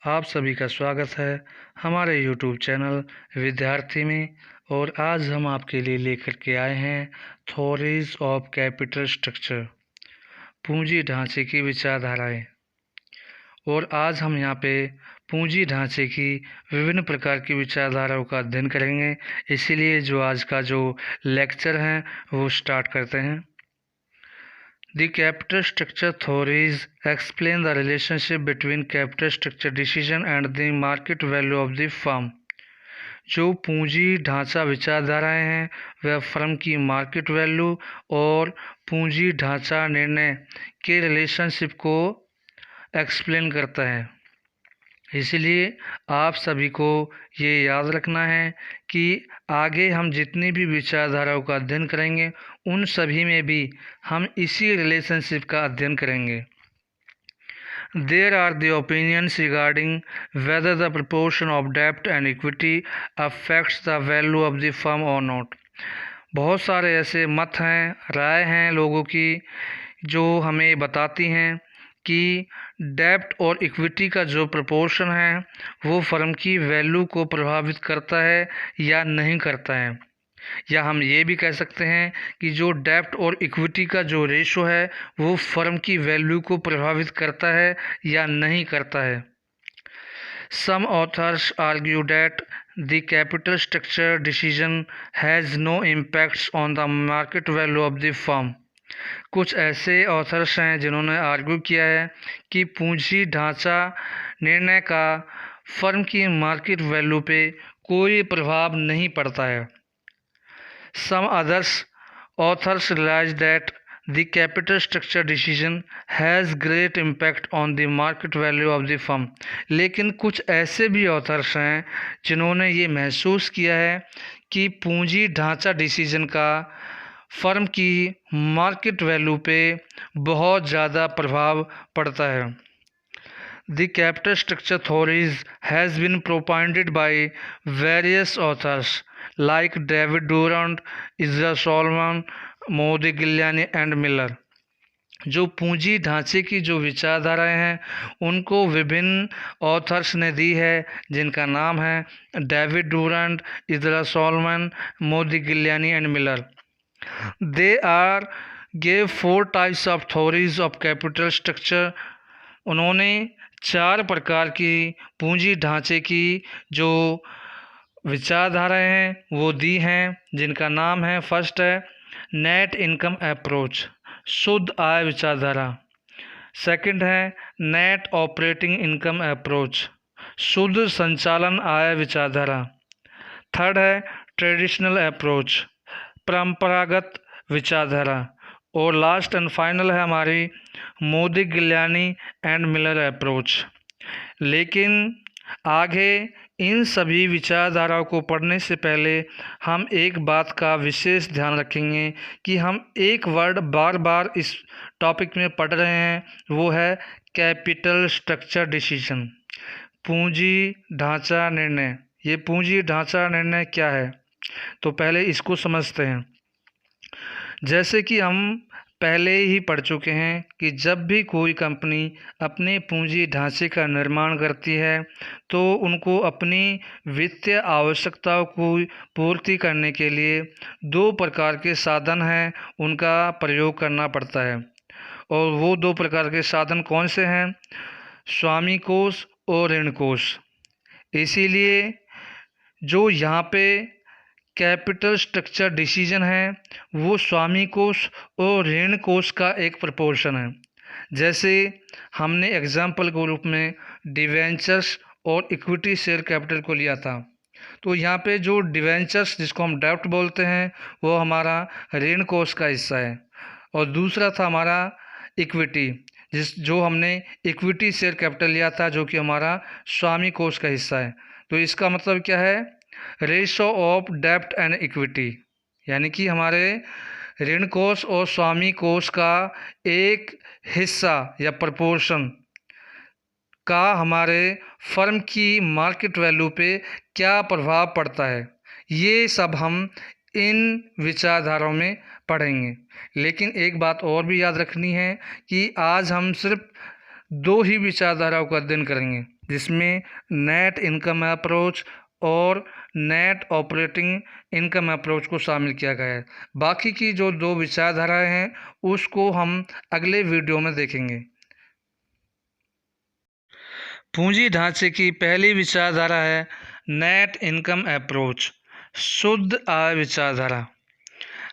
आप सभी का स्वागत है हमारे YouTube चैनल विद्यार्थी में। और आज हम आपके लिए लेकर के आए हैं थ्योरीज ऑफ कैपिटल स्ट्रक्चर, पूंजी ढांचे की विचारधाराएं। और आज हम यहाँ पे पूंजी ढांचे की विभिन्न प्रकार की विचारधाराओं का अध्ययन करेंगे। इसीलिए जो आज का जो लेक्चर है वो स्टार्ट करते हैं। The capital structure theories explain the relationship between capital structure decision and the market value of the firm। जो पूंजी ढांचा विचारधाराएं हैं वह फर्म की मार्केट वैल्यू और पूंजी ढांचा निर्णय के रिलेशनशिप को एक्सप्लेन करता है। इसलिए आप सभी को ये याद रखना है कि आगे हम जितनी भी विचारधाराओं का अध्ययन करेंगे उन सभी में भी हम इसी रिलेशनशिप का अध्ययन करेंगे। There are the opinions regarding whether the proportion of debt and equity affects the value of the firm or not। बहुत सारे ऐसे मत हैं, राय हैं लोगों की जो हमें बताती हैं कि डेब्ट और इक्विटी का जो प्रपोर्शन है वो फर्म की वैल्यू को प्रभावित करता है या नहीं करता है। या हम ये भी कह सकते हैं कि जो डेब्ट और इक्विटी का जो रेशो है वो फर्म की वैल्यू को प्रभावित करता है या नहीं करता है। Some authors argue that the capital structure decision has no impacts on the market value of the firm। कुछ ऐसे ऑथर्स हैं जिन्होंने आर्ग्यू किया है कि पूंजी ढांचा निर्णय का फर्म की मार्केट वैल्यू पे कोई प्रभाव नहीं पड़ता है। Some others authors realize that the capital structure decision has great impact on the market value of the firm। लेकिन कुछ ऐसे भी ऑथर्स हैं जिन्होंने ये महसूस किया है कि पूंजी ढांचा डिसीजन का फर्म की मार्केट वैल्यू पे बहुत ज़्यादा प्रभाव पड़ता है। The capital structure theories has been propounded by various authors like David Durant, Isaiah Solomon, Modigliani and Miller। जो पूंजी ढांचे की जो विचारधाराएं हैं उनको विभिन्न ऑथर्स ने दी है जिनका नाम है David Durand, Ezra Solomon, Modigliani and Miller. They are gave 4 types of theories of capital structure. उन्होंने 4 प्रकार की पूंजी ढांचे की जो विचारधाराएं हैं वो दी हैं जिनका नाम है, फर्स्ट है नेट इनकम अप्रोच, शुद्ध आय विचारधारा। सेकंड है नेट ऑपरेटिंग इनकम अप्रोच, शुद्ध संचालन आय विचारधारा। थर्ड है ट्रेडिशनल अप्रोच, परंपरागत विचारधारा। और लास्ट एंड फाइनल है हमारी मोदिगिलियानी एंड मिलर अप्रोच। लेकिन आगे इन सभी विचारधाराओं को पढ़ने से पहले हम एक बात का विशेष ध्यान रखेंगे कि हम एक वर्ड बार बार इस टॉपिक में पढ़ रहे हैं, वो है कैपिटल स्ट्रक्चर डिसीजन, पूंजी ढांचा निर्णय। ये पूंजी ढांचा निर्णय क्या है तो पहले इसको समझते हैं। जैसे कि हम पहले ही पढ़ चुके हैं कि जब भी कोई कंपनी अपने पूंजी ढांचे का निर्माण करती है तो उनको अपनी वित्तीय आवश्यकताओं को पूर्ति करने के लिए 2 प्रकार के साधन हैं उनका प्रयोग करना पड़ता है। और वो 2 प्रकार के साधन कौन से हैं? स्वामी कोष और ऋण कोष। इसीलिए जो यहाँ पे कैपिटल स्ट्रक्चर डिसीजन है वो स्वामी कोष और ऋण कोष का एक प्रपोर्शन है। जैसे हमने एग्जाम्पल के रूप में डिवेंचर्स और इक्विटी शेयर कैपिटल को लिया था, तो यहाँ पे जो डिवेंचर्स जिसको हम डेब्ट बोलते हैं वो हमारा ऋण कोष का हिस्सा है, और दूसरा था हमारा इक्विटी जो हमने इक्विटी शेयर कैपिटल लिया था जो कि हमारा स्वामी कोष का हिस्सा है। तो इसका मतलब क्या है? रेशो ऑफ डेब्ट एंड इक्विटी, यानी कि हमारे ऋण कोष और स्वामी कोष का एक हिस्सा या प्रपोर्शन का हमारे फर्म की मार्केट वैल्यू पे क्या प्रभाव पड़ता है, ये सब हम इन विचारधाराओं में पढ़ेंगे। लेकिन एक बात और भी याद रखनी है कि आज हम सिर्फ 2 ही विचारधाराओं का अध्ययन करेंगे, जिसमें नेट इनकम अप्रोच और नेट ऑपरेटिंग इनकम अप्रोच को शामिल किया गया है। बाकी की जो 2 विचारधाराएं हैं उसको हम अगले वीडियो में देखेंगे। पूंजी ढांचे की पहली विचारधारा है नेट इनकम अप्रोच, शुद्ध आय विचारधारा।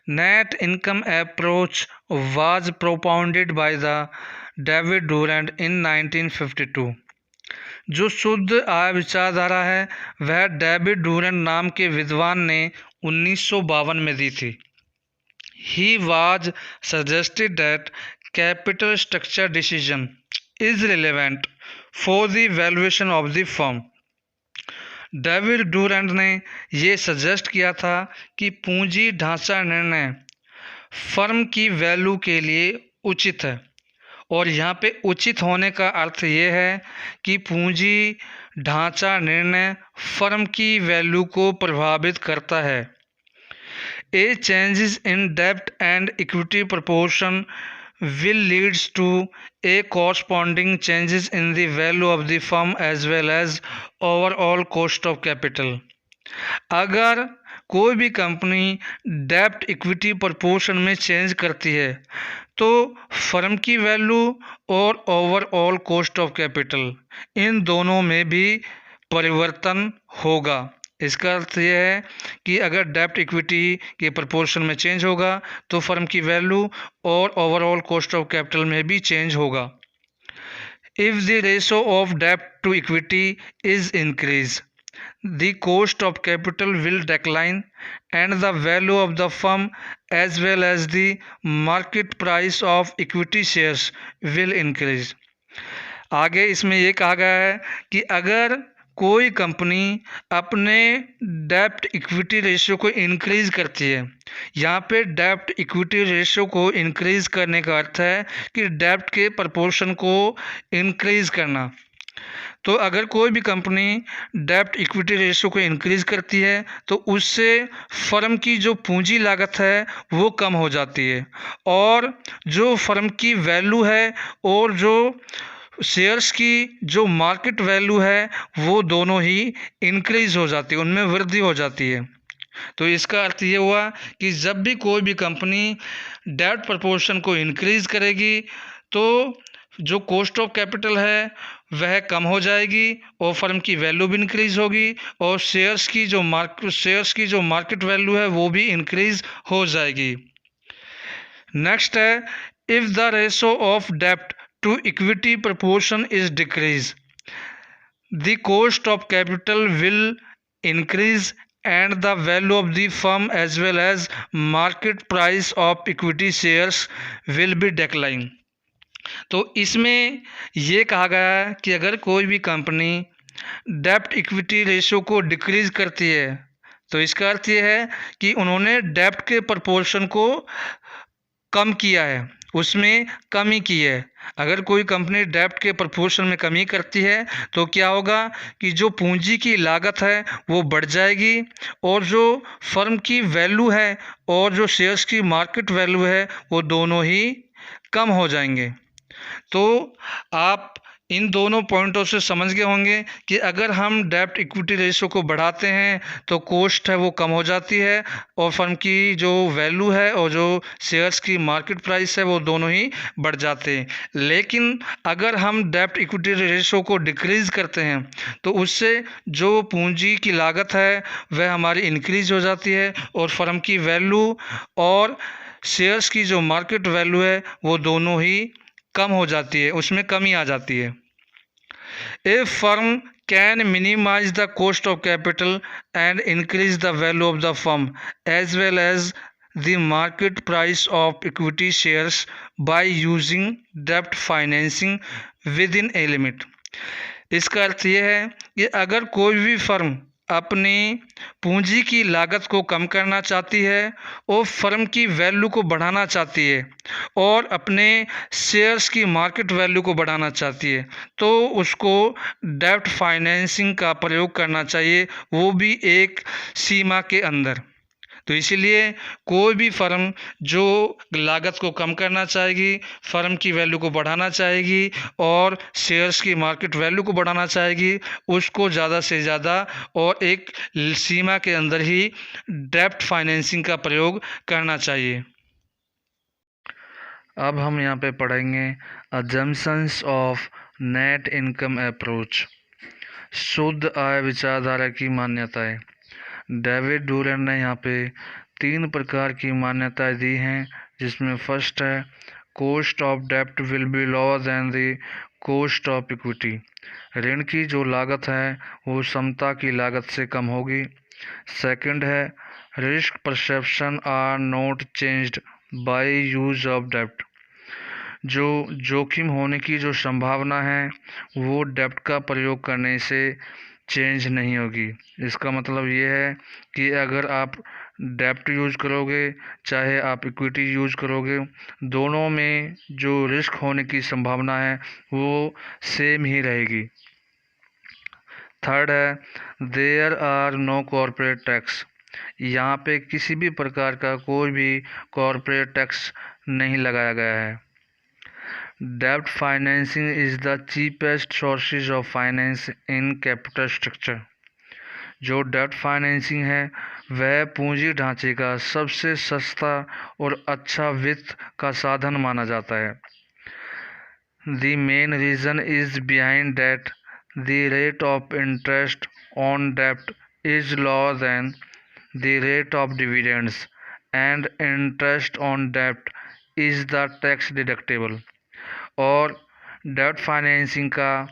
Net income approach was propounded by the David Durand in 1952। जो शुद्ध आय विचारधारा है वह डेविड डुरैंट नाम के विद्वान ने 1952 में दी थी। He was suggested that capital structure decision is relevant for the valuation of the firm। David Durand ने ये सजेस्ट किया था कि पूंजी ढांचा निर्णय फर्म की वैल्यू के लिए उचित है, और यहाँ पे उचित होने का अर्थ ये है कि पूंजी ढांचा निर्णय फर्म की वैल्यू को प्रभावित करता है। ए चेंजेस इन डेब्ट and equity proportion will leads to a corresponding changes in the value of the firm as well as overall cost of capital। अगर कोई भी कंपनी डेब्ट इक्विटी प्रोपोर्शन में चेंज करती है तो फर्म की वैल्यू और overall cost of capital in दोनों में भी परिवर्तन होगा। इसका अर्थ यह है कि अगर डेब्ट इक्विटी के प्रोपोर्शन में चेंज होगा तो फर्म की वैल्यू और ओवरऑल कॉस्ट ऑफ कैपिटल में भी चेंज होगा। इफ़ द रेशो ऑफ डेब्ट to equity is increase the cost of capital will decline and the value of the firm as well as the market price of equity shares will increase। आगे इसमें ये कहा गया है कि अगर कोई कंपनी अपने डेब्ट इक्विटी रेशियो को इंक्रीज़ करती है, यहाँ पे डेब्ट इक्विटी रेशियो को इंक्रीज़ करने का अर्थ है कि डेब्ट के प्रपोर्शन को इंक्रीज़ करना। तो अगर कोई भी कंपनी डेब्ट इक्विटी रेशियो को इंक्रीज़ करती है तो उससे फर्म की जो पूंजी लागत है वो कम हो जाती है, और जो फर्म की वैल्यू है और जो शेयर्स की जो मार्केट वैल्यू है वो दोनों ही इंक्रीज़ हो जाती है, उनमें वृद्धि हो जाती है। तो इसका अर्थ ये हुआ कि जब भी कोई भी कंपनी डेब्ट प्रपोर्शन को इंक्रीज़ करेगी तो जो कॉस्ट ऑफ कैपिटल है वह कम हो जाएगी और फर्म की वैल्यू भी इंक्रीज़ होगी, और शेयर्स की जो मार्केट वैल्यू है वो भी इंक्रीज़ हो जाएगी। नेक्स्ट है इफ़ द रेशो ऑफ डेब्ट to equity proportion is decrease the cost of capital will increase and the value of the firm as well as market price of equity shares will be decline. तो इसमें ये कहा गया है कि अगर कोई भी कंपनी डेब्ट इक्विटी रेशियो को डिक्रीज़ करती है तो इसका अर्थ ये है कि उन्होंने डेब्ट के प्रपोर्शन को कम किया है, उसमें कमी की है। अगर कोई कंपनी डेब्ट के प्रपोर्शन में कमी करती है तो क्या होगा कि जो पूंजी की लागत है वो बढ़ जाएगी, और जो फर्म की वैल्यू है और जो शेयर्स की मार्केट वैल्यू है वो दोनों ही कम हो जाएंगे। तो आप इन दोनों पॉइंटों से समझ गए होंगे कि अगर हम डेब्ट इक्विटी रेशियो को बढ़ाते हैं तो कॉस्ट है वो कम हो जाती है और फर्म की जो वैल्यू है और जो शेयर्स की मार्केट प्राइस है वो दोनों ही बढ़ जाते हैं। लेकिन अगर हम डेब्ट इक्विटी रेशियो को डिक्रीज़ करते हैं तो उससे जो पूंजी की लागत है वह हमारी इंक्रीज़ हो जाती है और फर्म की वैल्यू और शेयर्स की जो मार्केट वैल्यू है वो दोनों ही कम हो जाती है, उसमें कमी आ जाती है। A firm can minimize the cost of capital and increase the value of the firm as well as the market price of equity shares by using डेब्ट financing within a limit. इसका अर्थ ये है कि अगर कोई भी firm अपनी पूंजी की लागत को कम करना चाहती है और फर्म की वैल्यू को बढ़ाना चाहती है और अपने शेयर्स की मार्केट वैल्यू को बढ़ाना चाहती है तो उसको डेब्ट फाइनेंसिंग का प्रयोग करना चाहिए, वो भी एक सीमा के अंदर। तो इसीलिए कोई भी फर्म जो लागत को कम करना चाहेगी, फर्म की वैल्यू को बढ़ाना चाहेगी और शेयर्स की मार्केट वैल्यू को बढ़ाना चाहेगी, उसको ज़्यादा से ज़्यादा और एक सीमा के अंदर ही डेब्ट फाइनेंसिंग का प्रयोग करना चाहिए। अब हम यहाँ पे पढ़ेंगे assumptions of net income approach, शुद्ध आय विचारधारा की मान्यताएं। डेविड डूलन ने यहाँ पे 3 प्रकार की मान्यताएं दी हैं, जिसमें फर्स्ट है कोस्ट ऑफ डेब्ट will be lower than the cost of equity, ऋण की जो लागत है वो समता की लागत से कम होगी। सेकंड है risk perception are not changed by use of डेब्ट, जो जोखिम होने की जो संभावना है वो डेब्ट का प्रयोग करने से चेंज नहीं होगी। इसका मतलब ये है कि अगर आप डेब्ट यूज करोगे चाहे आप इक्विटी यूज करोगे, दोनों में जो रिस्क होने की संभावना है वो सेम ही रहेगी। थर्ड है there are no corporate tax, यहाँ पे किसी भी प्रकार का कोई भी कॉर्पोरेट टैक्स नहीं लगाया गया है। डेब्ट financing is the cheapest sources of finance in capital structure, जो डेब्ट फाइनेंसिंग है वह पूंजी ढांचे का सबसे सस्ता और अच्छा वित्त का साधन माना जाता है। The main reason is behind that the rate of interest on डेब्ट is lower than the rate of dividends and interest on डेब्ट इज द टैक्स डिडक्टेबल। और डेब्ट फाइनेंसिंग का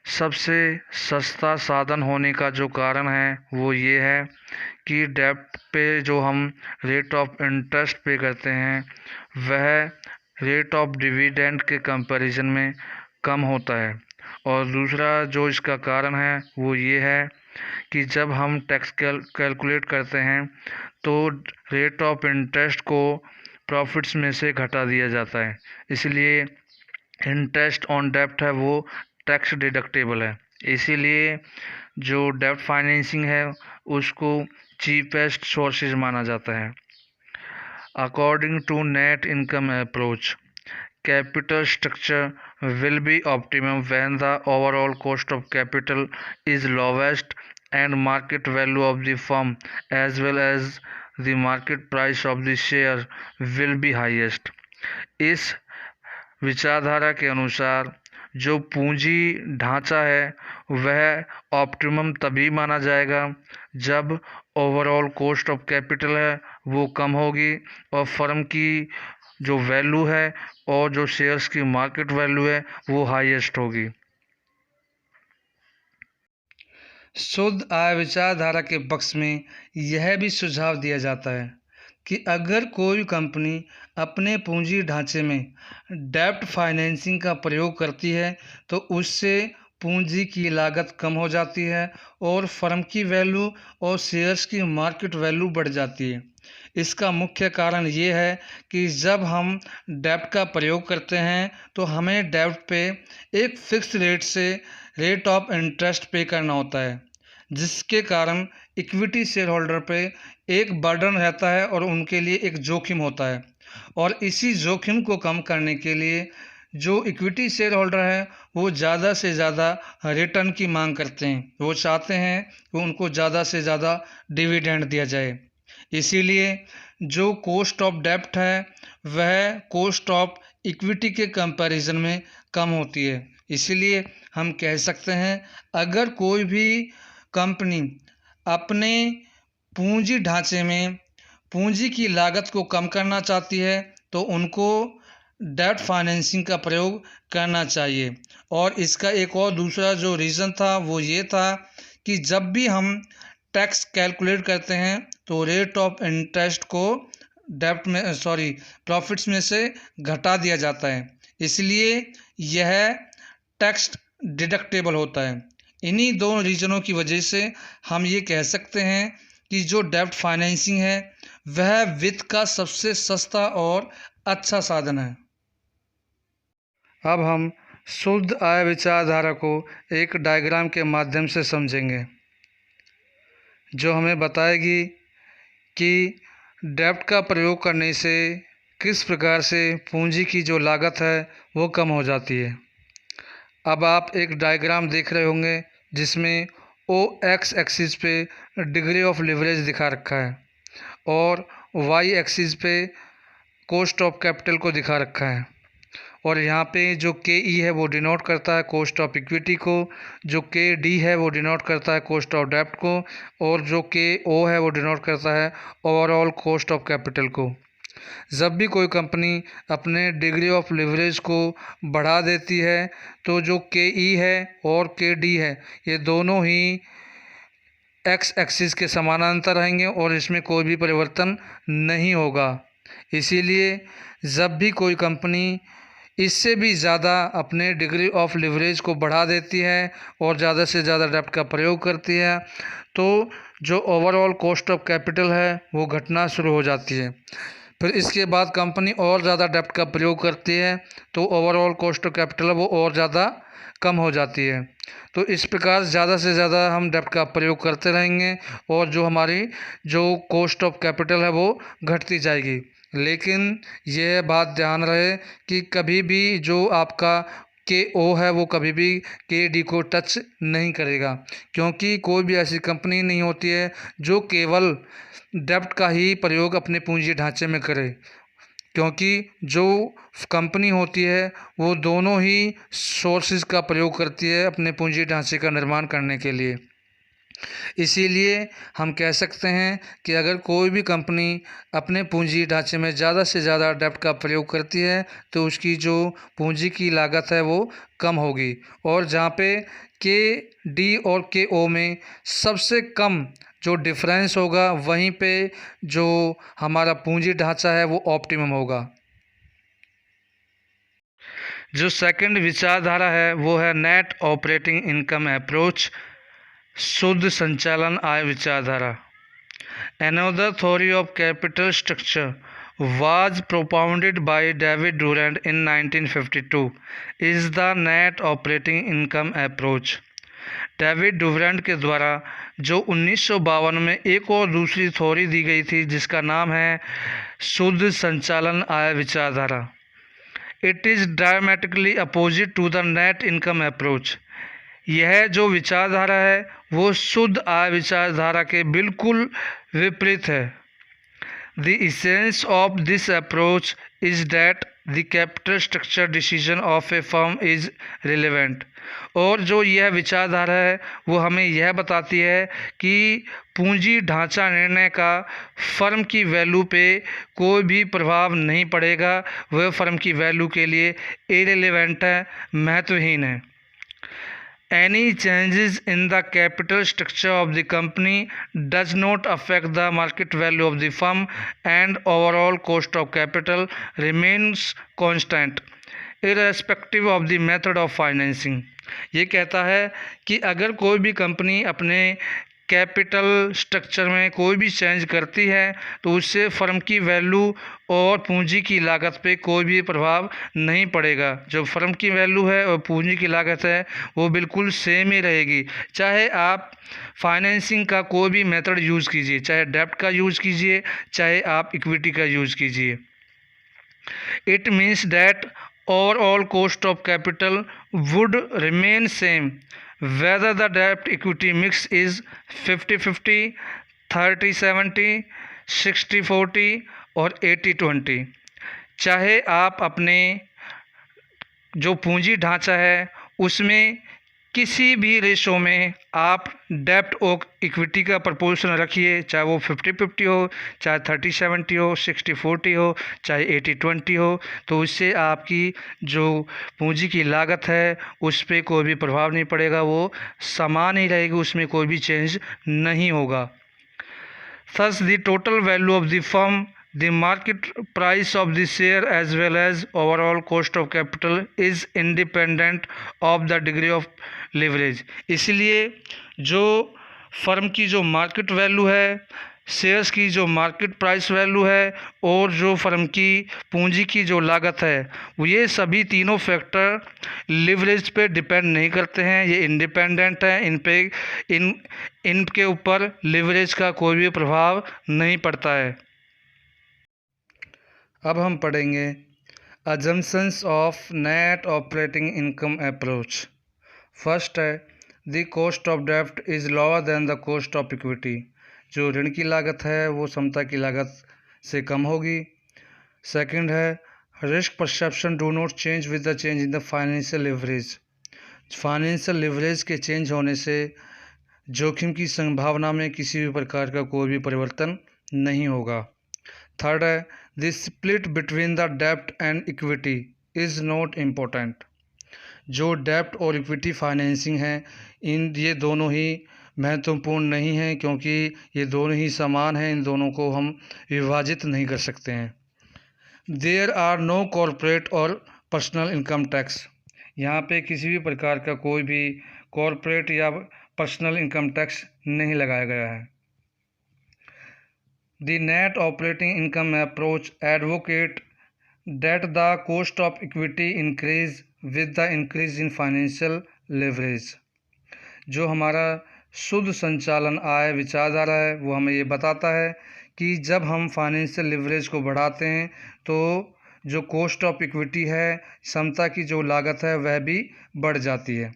सबसे सस्ता साधन होने का जो कारण है वो ये है कि डेब्ट पे जो हम रेट ऑफ इंटरेस्ट पे करते हैं वह रेट ऑफ डिविडेंड के कंपैरिजन में कम होता है। और दूसरा जो इसका कारण है वो ये है कि जब हम टैक्स कैलकुलेट करते हैं तो रेट ऑफ इंटरेस्ट को प्रॉफिट्स में से घटा दिया जाता है, इसलिए इंटरेस्ट ऑन डेब्ट है वो टैक्स डिडक्टेबल है। इसीलिए जो डेब्ट फाइनेंसिंग है उसको चीपेस्ट सोर्सेज माना जाता है। According to net income approach, capital structure will be optimum when the overall cost of capital is lowest and market value of the firm as well as the market price of the share will be highest। इस विचारधारा के अनुसार जो पूंजी ढांचा है वह optimum तभी माना जाएगा जब ओवरऑल कॉस्ट ऑफ कैपिटल है वो कम होगी और फर्म की जो वैल्यू है और जो शेयर्स की मार्केट वैल्यू है वो हाईएस्ट होगी। शुद्ध आय विचारधारा के पक्ष में यह भी सुझाव दिया जाता है कि अगर कोई कंपनी अपने पूंजी ढांचे में डेब्ट फाइनेंसिंग का प्रयोग करती है तो उससे पूंजी की लागत कम हो जाती है और फर्म की वैल्यू और शेयर्स की मार्केट वैल्यू बढ़ जाती है। इसका मुख्य कारण ये है कि जब हम डेब्ट का प्रयोग करते हैं तो हमें डेब्ट पे एक फिक्स रेट से रेट ऑफ इंटरेस्ट पे करना होता है, जिसके कारण इक्विटी शेयर होल्डर पे एक बर्डन रहता है और उनके लिए एक जोखिम होता है। और इसी जोखिम को कम करने के लिए जो इक्विटी शेयर होल्डर है वो ज़्यादा से ज़्यादा रिटर्न की मांग करते हैं, वो चाहते हैं कि उनको ज़्यादा से ज़्यादा डिविडेंड दिया जाए। इसीलिए जो कॉस्ट ऑफ डेब्ट है वह कॉस्ट ऑफ इक्विटी के कंपैरिजन में कम होती है। इसीलिए हम कह सकते हैं अगर कोई भी कंपनी अपने पूंजी ढांचे में पूंजी की लागत को कम करना चाहती है तो उनको डेब्ट फाइनेंसिंग का प्रयोग करना चाहिए। और इसका एक और दूसरा जो रीज़न था वो ये था कि जब भी हम टैक्स कैलकुलेट करते हैं तो रेट ऑफ इंटरेस्ट को डेब्ट में प्रॉफिट्स में से घटा दिया जाता है, इसलिए यह टैक्स डिडक्टेबल होता है। इन्हीं दो रीज़नों की वजह से हम ये कह सकते हैं कि जो डेब्ट फाइनेंसिंग है वह वित्त का सबसे सस्ता और अच्छा साधन है। अब हम शुद्ध आय विचारधारा को एक डायग्राम के माध्यम से समझेंगे जो हमें बताएगी कि डेब्ट का प्रयोग करने से किस प्रकार से पूंजी की जो लागत है वो कम हो जाती है। अब आप एक डायग्राम देख रहे होंगे जिसमें ओ एक्स एक्सिस पे डिग्री ऑफ लिवरेज दिखा रखा है और वाई एक्सिस पे कॉस्ट ऑफ कैपिटल को दिखा रखा है, और यहाँ पे जो के ई है वो डिनोट करता है कॉस्ट ऑफ इक्विटी को, जो के डी है वो डिनोट करता है कॉस्ट ऑफ डेब्ट को, और जो के ओ है वो डिनोट करता है ओवरऑल कॉस्ट ऑफ कैपिटल को। जब भी कोई कंपनी अपने डिग्री ऑफ लिवरेज को बढ़ा देती है तो जो के ई है और के डी है ये दोनों ही एक्स एक्सिस के समानांतर रहेंगे और इसमें कोई भी परिवर्तन नहीं होगा। इसीलिए जब भी कोई कंपनी इससे भी ज़्यादा अपने डिग्री ऑफ लिवरेज को बढ़ा देती है और ज़्यादा से ज़्यादा डेब्ट का प्रयोग करती है तो जो ओवरऑल कॉस्ट ऑफ कैपिटल है वो घटना शुरू हो जाती है। फिर इसके बाद कंपनी और ज़्यादा डेब्ट का प्रयोग करती है तो ओवरऑल कॉस्ट ऑफ कैपिटल वो और ज़्यादा कम हो जाती है। तो इस प्रकार ज़्यादा से ज़्यादा हम डेब्ट का प्रयोग करते रहेंगे और जो हमारी जो कॉस्ट ऑफ कैपिटल है वो घटती जाएगी। लेकिन यह बात ध्यान रहे कि कभी भी जो आपका के ओ है वो कभी भी के डी को टच नहीं करेगा, क्योंकि कोई भी ऐसी कंपनी नहीं होती है जो केवल डेब्ट का ही प्रयोग अपने पूंजी ढांचे में करे, क्योंकि जो कंपनी होती है वो दोनों ही सोर्सेज का प्रयोग करती है अपने पूंजी ढांचे का निर्माण करने के लिए। इसीलिए हम कह सकते हैं कि अगर कोई भी कंपनी अपने पूंजी ढांचे में ज़्यादा से ज़्यादा डेब्ट का प्रयोग करती है तो उसकी जो पूंजी की लागत है वो कम होगी, और जहाँ पे के डी और के ओ में सबसे कम जो डिफरेंस होगा वहीं पे जो हमारा पूंजी ढांचा है वो ऑप्टिमम होगा। जो सेकंड विचारधारा है वो है नेट ऑपरेटिंग इनकम अप्रोच, शुद्ध संचालन आय विचारधारा। Another theory of capital structure was propounded by David Durant in 1952 is the net operating income approach। David Durand के द्वारा जो 1952 में एक और दूसरी थ्योरी दी गई थी जिसका नाम है शुद्ध संचालन आय विचारधारा। It is diametrically opposite to the net income approach. यह जो विचारधारा है वो शुद्ध आय विचारधारा के बिल्कुल विपरीत है। The essence of this approach is that the capital structure decision of A firm is relevant. और जो यह विचारधारा है वो हमें यह बताती है कि पूंजी ढांचा निर्णय का फर्म की वैल्यू पे कोई भी प्रभाव नहीं पड़ेगा, वह फर्म की वैल्यू के लिए इरेलेवेंट है, महत्वहीन है। Any changes in the capital structure of the company does not affect the market value of the firm and overall cost of capital remains constant irrespective of the method of financing। ये कहता है कि अगर कोई भी company अपने capital structure में कोई भी चेंज करती है तो उससे फर्म की वैल्यू और पूंजी की लागत पे कोई भी प्रभाव नहीं पड़ेगा। जो फर्म की वैल्यू है और पूंजी की लागत है वो बिल्कुल सेम ही रहेगी, चाहे आप फाइनेंसिंग का कोई भी मेथड यूज़ कीजिए, चाहे डेब्ट का यूज़ कीजिए, चाहे आप इक्विटी का यूज़ कीजिए। It means that overall cost of capital would remain same whether the debt equity mix is 50-50, 30-70, 60-40 और 80-20। चाहे आप अपने जो पूंजी ढांचा है उसमें किसी भी रेशो में आप डेब्ट और इक्विटी का प्रपोर्शन रखिए, चाहे वो 50-50 हो, चाहे 30-70 हो, 60-40 हो, चाहे 80-20 हो, तो उससे आपकी जो पूंजी की लागत है उस पर कोई भी प्रभाव नहीं पड़ेगा, वो समान ही रहेगी, उसमें कोई भी चेंज नहीं होगा। Thus the total value of the firm, the market price of the share as well as overall cost of capital is independent of the degree of leverage। इसलिए जो फर्म की जो मार्केट वैल्यू है shares की जो market price value है और जो फर्म की पूंजी की जो लागत है, ये सभी तीनों फैक्टर लिवरेज पे डिपेंड नहीं करते हैं, ये इंडिपेंडेंट हैं। इनके ऊपर लिवरेज का कोई भी प्रभाव नहीं पड़ता है। अब हम पढ़ेंगे assumptions of net operating income approach. First है द कॉस्ट ऑफ डेब्ट is lower than the cost of equity. जो ऋण की लागत है वो समता की लागत से कम होगी। सेकंड है risk perception do not change with the change in the financial leverage. Financial leverage के चेंज होने से जोखिम की संभावना में किसी भी प्रकार का कोई भी परिवर्तन नहीं होगा। थर्ड है द स्प्लिट बिटवीन द डेब्ट and equity is not important. जो डेब्ट और इक्विटी फाइनेंसिंग है, ये दोनों ही महत्वपूर्ण नहीं हैं, क्योंकि ये दोनों ही समान हैं, इन दोनों को हम विभाजित नहीं कर सकते हैं। देयर आर नो कॉरपोरेट और पर्सनल इनकम टैक्स। यहाँ पे किसी भी प्रकार का कोई भी कॉरपोरेट या पर्सनल इनकम टैक्स नहीं लगाया गया है। The net operating income approach advocate that the cost of equity increase with the increase in financial leverage। जो हमारा शुद्ध संचालन आय विचारधारा है वो हमें ये बताता है कि जब हम फाइनेंशियल लिवरेज को बढ़ाते हैं तो जो कॉस्ट ऑफ इक्विटी है, समता की जो लागत है, वह भी बढ़ जाती है।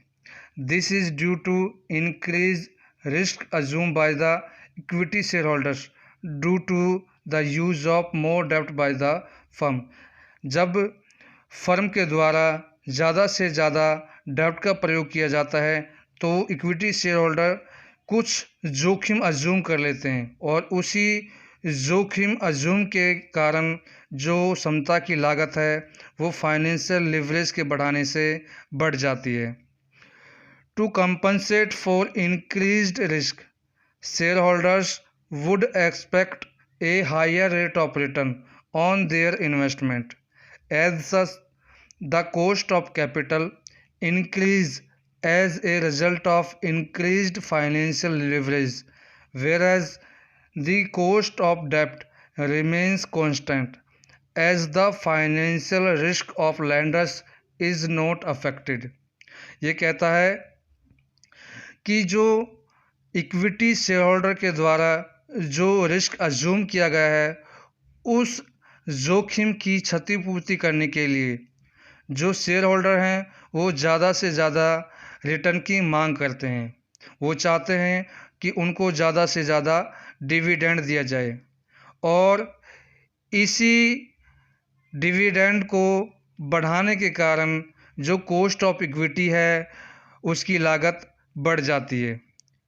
This is due to increase risk assume by the equity share holders due to the use of more डेब्ट बाय द फर्म। जब फर्म के द्वारा ज़्यादा से ज़्यादा डेब्ट का प्रयोग किया जाता है तो इक्विटी शेयर होल्डर कुछ जोखिम अज्यूम कर लेते हैं और उसी जोखिम अज्यूम के कारण जो समता की लागत है वो फाइनेंशियल लिवरेज के बढ़ाने से बढ़ जाती है। To compensate for increased risk share holders would expect a higher rate of return on their investment. As such, the cost of capital increase as a result of increased financial leverage, whereas the cost of debt remains constant as the financial risk of lenders is not affected। ये कहता है कि जो equity share holder के द्वारा जो risk assume किया गया है, उस जोखिम की क्षतिपूर्ति करने के लिए जो शेयर होल्डर हैं वो ज़्यादा से ज़्यादा रिटर्न की मांग करते हैं। वो चाहते हैं कि उनको ज़्यादा से ज़्यादा डिविडेंड दिया जाए और इसी डिविडेंड को बढ़ाने के कारण जो कॉस्ट ऑफ इक्विटी है उसकी लागत बढ़ जाती है।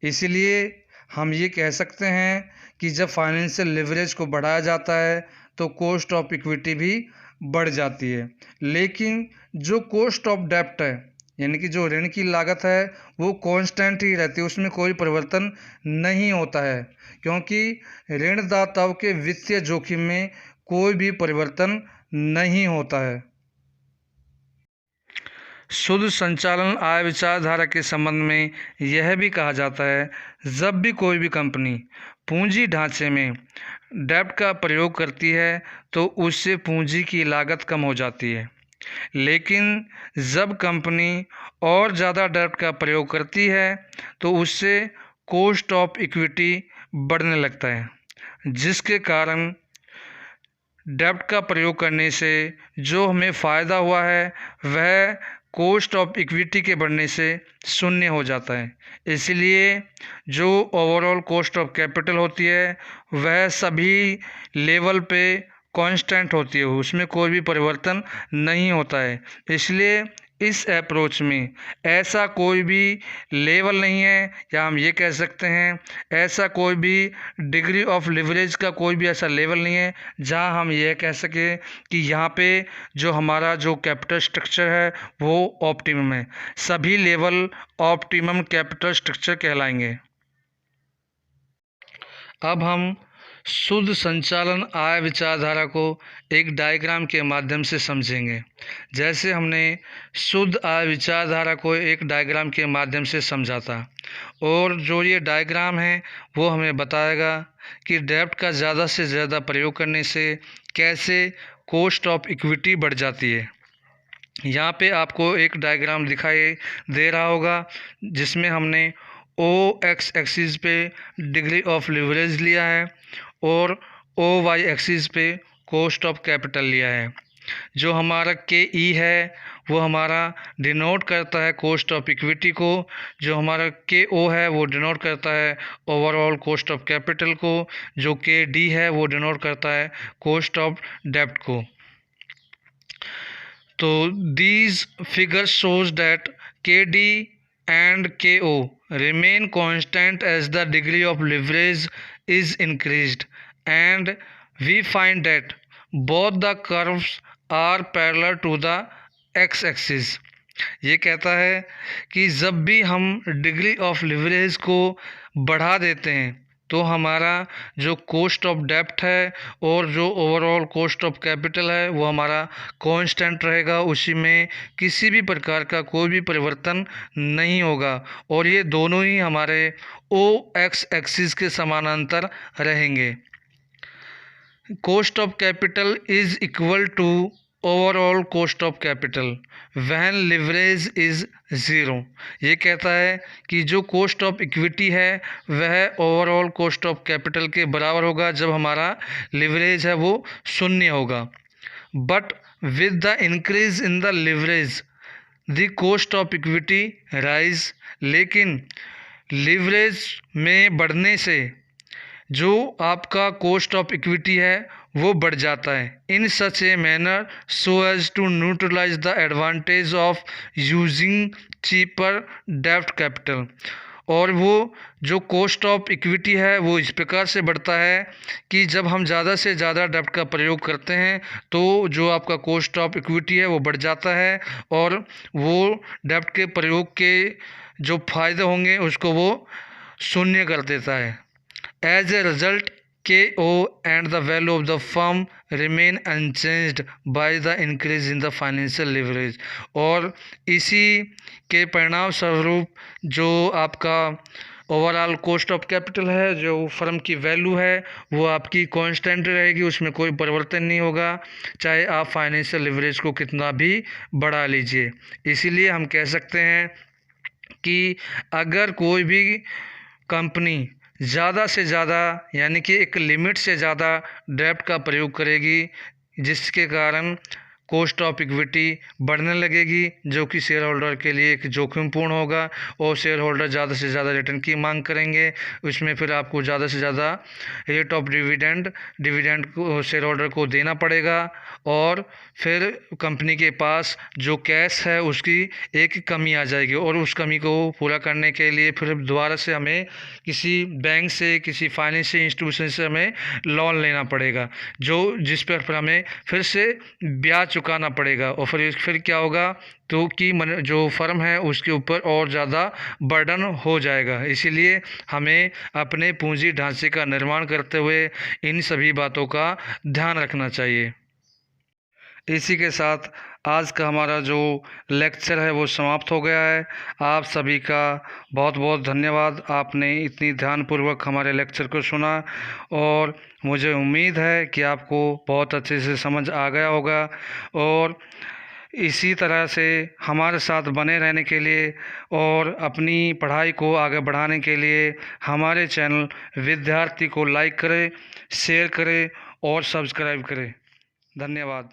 इसलिए हम ये कह सकते हैं कि जब फाइनेंशियल लिवरेज को बढ़ाया जाता है तो कॉस्ट ऑफ इक्विटी भी बढ़ जाती है, लेकिन जो कॉस्ट ऑफ डेब्ट है यानी कि जो ऋण की लागत है वो कांस्टेंट ही रहती है, उसमें कोई परिवर्तन नहीं होता है, क्योंकि ऋणदाताओं के वित्तीय जोखिम में कोई भी परिवर्तन नहीं होता है। शुद्ध संचालन आय विचारधारा के संबंध में यह भी कहा जाता है, जब भी कोई भी कंपनी पूंजी ढांचे में डेब्ट का प्रयोग करती है तो उससे पूंजी की लागत कम हो जाती है, लेकिन जब कंपनी और ज़्यादा डेब्ट का प्रयोग करती है तो उससे कॉस्ट ऑफ इक्विटी बढ़ने लगता है, जिसके कारण डेब्ट का प्रयोग करने से जो हमें फ़ायदा हुआ है वह कॉस्ट ऑफ इक्विटी के बढ़ने से शून्य हो जाता है। इसलिए जो ओवरऑल कॉस्ट ऑफ कैपिटल होती है वह सभी लेवल पे कांस्टेंट होती है, उसमें कोई भी परिवर्तन नहीं होता है। इसलिए इस अप्रोच में ऐसा कोई भी लेवल नहीं है, या हम ये कह सकते हैं ऐसा कोई भी डिग्री ऑफ लिवरेज का कोई भी ऐसा लेवल नहीं है जहां हम ये कह सकें कि यहाँ पे जो हमारा जो कैपिटल स्ट्रक्चर है वो ऑप्टिमम है। सभी लेवल ऑप्टिमम कैपिटल स्ट्रक्चर कहलाएंगे। अब हम शुद्ध संचालन आय विचारधारा को एक डायग्राम के माध्यम से समझेंगे। जैसे हमने शुद्ध आय विचारधारा को एक डायग्राम के माध्यम से समझा था, और जो ये डायग्राम है वो हमें बताएगा कि डेब्ट का ज़्यादा से ज़्यादा प्रयोग करने से कैसे कॉस्ट ऑफ इक्विटी बढ़ जाती है। यहाँ पे आपको एक डायग्राम दिखाई दे रहा होगा जिसमें हमने ओ एक्स एक्सिस पे डिग्री ऑफ लिवरेज लिया है और ओ वाई एक्सिस पे कॉस्ट ऑफ कैपिटल लिया है। जो हमारा के ई है वो हमारा डिनोट करता है कॉस्ट ऑफ इक्विटी को, जो हमारा के ओ है वो डिनोट करता है ओवरऑल कॉस्ट ऑफ कैपिटल को, जो के डी है वो डिनोट करता है कॉस्ट ऑफ डेब्ट को। तो these figures shows that KD and KO remain constant as the degree of leverage is increased, and we find that both the curves are parallel to the x-axis। ये कहता है कि जब भी हम डिग्री ऑफ लिवरेज को बढ़ा देते हैं तो हमारा जो कॉस्ट ऑफ डेब्ट है और जो ओवरऑल कॉस्ट ऑफ कैपिटल है वो हमारा कांस्टेंट रहेगा, उसी में किसी भी प्रकार का कोई भी परिवर्तन नहीं होगा और ये दोनों ही हमारे ओ एक्स एक्सिस के समानांतर रहेंगे। Cost of capital is equal to overall cost of capital when leverage is zero. ये कहता है कि जो कॉस्ट ऑफ इक्विटी है वह ओवरऑल कॉस्ट ऑफ कैपिटल के बराबर होगा जब हमारा लिवरेज है वो शून्य होगा। But with the increase in the leverage the cost of equity rise. लेकिन लिवरेज में बढ़ने से जो आपका कॉस्ट ऑफ इक्विटी है वो बढ़ जाता है। In such a manner so as to neutralize the advantage of using cheaper डेब्ट कैपिटल। और वो जो कॉस्ट ऑफ इक्विटी है वो इस प्रकार से बढ़ता है कि जब हम ज़्यादा से ज़्यादा डेब्ट का प्रयोग करते हैं तो जो आपका कॉस्ट ऑफ इक्विटी है वो बढ़ जाता है और वो डेब्ट के प्रयोग के जो फ़ायदे होंगे उसको वो शून्य कर देता है। As a result, KO and the value of the firm remain unchanged by the increase in the financial leverage। और इसी के परिणाम स्वरूप जो आपका ओवरऑल कॉस्ट ऑफ कैपिटल है, जो फर्म की वैल्यू है वो आपकी कांस्टेंट रहेगी, उसमें कोई परिवर्तन नहीं होगा चाहे आप फाइनेंशियल लिवरेज को कितना भी बढ़ा लीजिए। इसीलिए हम कह सकते हैं कि अगर कोई भी कंपनी ज़्यादा से ज़्यादा यानी कि एक लिमिट से ज़्यादा डेब्ट का प्रयोग करेगी जिसके कारण कॉस्ट ऑफ इक्विटी बढ़ने लगेगी, जो कि शेयर होल्डर के लिए एक जोखिमपूर्ण होगा और शेयर होल्डर ज़्यादा से ज़्यादा रिटर्न की मांग करेंगे। उसमें फिर आपको ज़्यादा से ज़्यादा रेट ऑफ डिविडेंड को शेयर होल्डर को देना पड़ेगा और फिर कंपनी के पास जो कैश है उसकी एक कमी आ जाएगी और उस कमी को पूरा करने के लिए फिर दोबारा से हमें किसी बैंक से, किसी फाइनेंशियल इंस्टीट्यूशन से हमें लोन लेना पड़ेगा, जो जिस पर हमें फिर से ब्याज चुकाना पड़ेगा और फिर क्या होगा तो कि जो फर्म है उसके ऊपर और ज़्यादा बर्डन हो जाएगा। इसीलिए हमें अपने पूंजी ढांचे का निर्माण करते हुए इन सभी बातों का ध्यान रखना चाहिए। इसी के साथ आज का हमारा जो लेक्चर है वो समाप्त हो गया है। आप सभी का बहुत बहुत धन्यवाद, आपने इतनी ध्यानपूर्वक हमारे लेक्चर को सुना और मुझे उम्मीद है कि आपको बहुत अच्छे से समझ आ गया होगा। और इसी तरह से हमारे साथ बने रहने के लिए और अपनी पढ़ाई को आगे बढ़ाने के लिए हमारे चैनल विद्यार्थी को लाइक करें, शेयर करें और सब्सक्राइब करें। धन्यवाद।